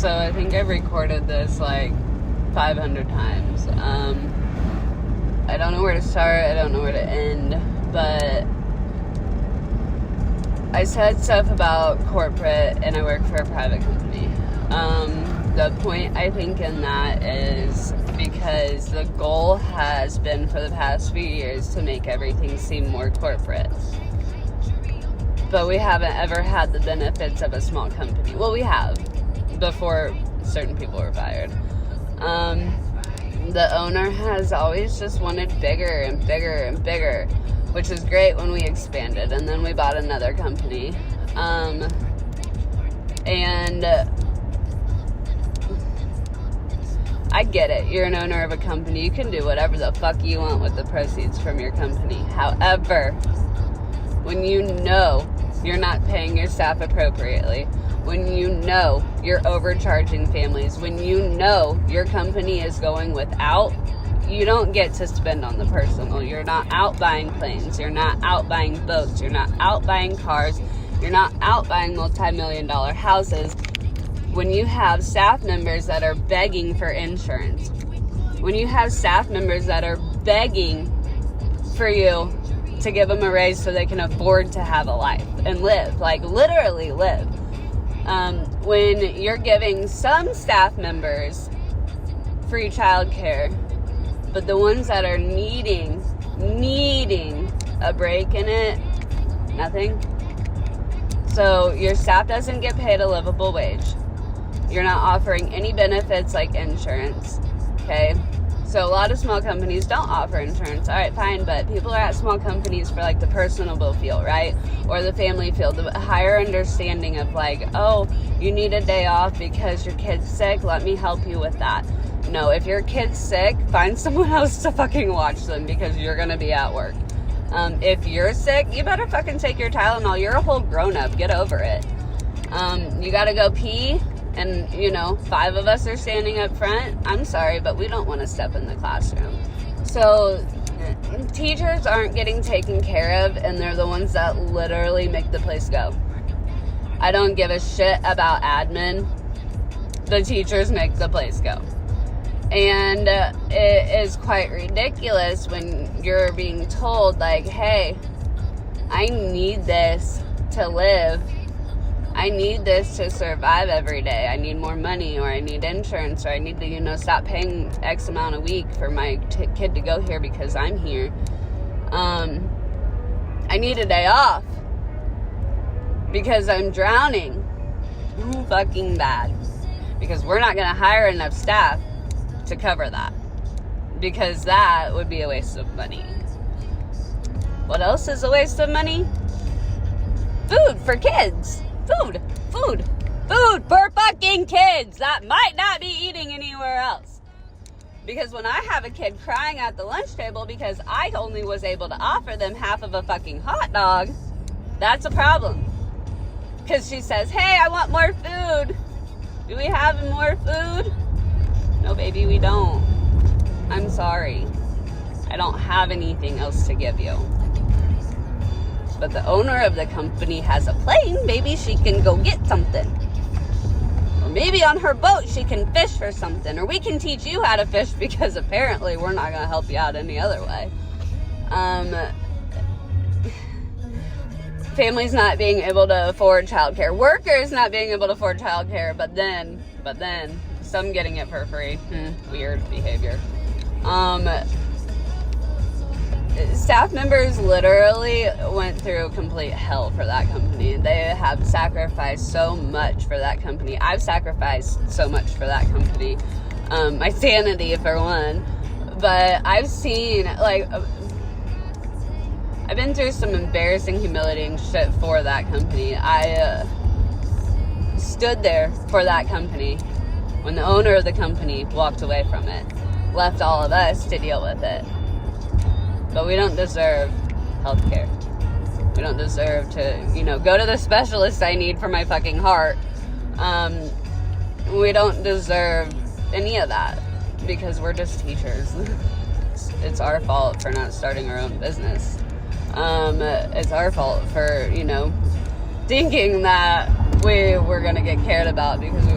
So I think I've recorded this like 500 times. I don't know where to start. I don't know where to end. But I said stuff about corporate, and I work for a private company. The point, I think, in that is because the goal has been for the past few years to make everything seem more corporate. But we haven't ever had the benefits of a small company. Well, we have, before certain people were fired. The owner has always just wanted bigger and bigger and bigger, which was great when we expanded, and then we bought another company. And I get it. You're an owner of a company. You can do whatever the fuck you want with the proceeds from your company. However, when you know you're not paying your staff appropriately, when you know you're overcharging families, when you know your company is going without, you don't get to spend on the personal. You're not out buying planes. You're not out buying boats. You're not out buying cars. You're not out buying multi-million-dollar houses. When you have staff members that are begging for insurance, when you have staff members that are begging for you to give them a raise so they can afford to have a life and live, like literally live. When you're giving some staff members free childcare, but the ones that are needing a break in it, nothing. So your staff doesn't get paid a livable wage. You're not offering any benefits like insurance, okay? So a lot of small companies don't offer insurance. All right, fine, but people are at small companies for like the personable feel, right? Or the family feel, the higher understanding of like, oh, you need a day off because your kid's sick, let me help you with that. No, if your kid's sick, find someone else to fucking watch them because you're gonna be at work. If you're sick, you better fucking take your Tylenol. You're a whole grown-up, get over it. You gotta go pee, and, 5 of us are standing up front. I'm sorry, but we don't want to step in the classroom. So teachers aren't getting taken care of, and they're the ones that literally make the place go. I don't give a shit about admin. The teachers make the place go. And it is quite ridiculous when you're being told, like, hey, I need this to live. I need this to survive every day. I need more money, or I need insurance, or I need to, stop paying X amount a week for my kid to go here because I'm here. I need a day off because I'm drowning. Fucking bad. Because we're not going to hire enough staff to cover that. Because that would be a waste of money. What else is a waste of money? Food for kids. Food for fucking kids that might not be eating anywhere else. Because when I have a kid crying at the lunch table because I only was able to offer them half of a fucking hot dog, that's a problem. Because she says, hey, I want more food. Do we have more food? No, baby, we don't. I'm sorry. I don't have anything else to give you. But the owner of the company has a plane, maybe she can go get something. Or maybe on her boat she can fish for something. Or we can teach you how to fish because apparently we're not going to help you out any other way. Families not being able to afford childcare. Workers not being able to afford childcare, but then, some getting it for free. Weird behavior. Staff members literally went through complete hell for that company. They have sacrificed so much for that company. I've sacrificed so much for that company. My sanity, for one. But I've seen, I've been through some embarrassing, humiliating shit for that company. I stood there for that company when the owner of the company walked away from it. Left all of us to deal with it. But we don't deserve health care. We don't deserve to, go to the specialist I need for my fucking heart. We don't deserve any of that because we're just teachers. It's our fault for not starting our own business. It's our fault for, thinking that we were going to get cared about because we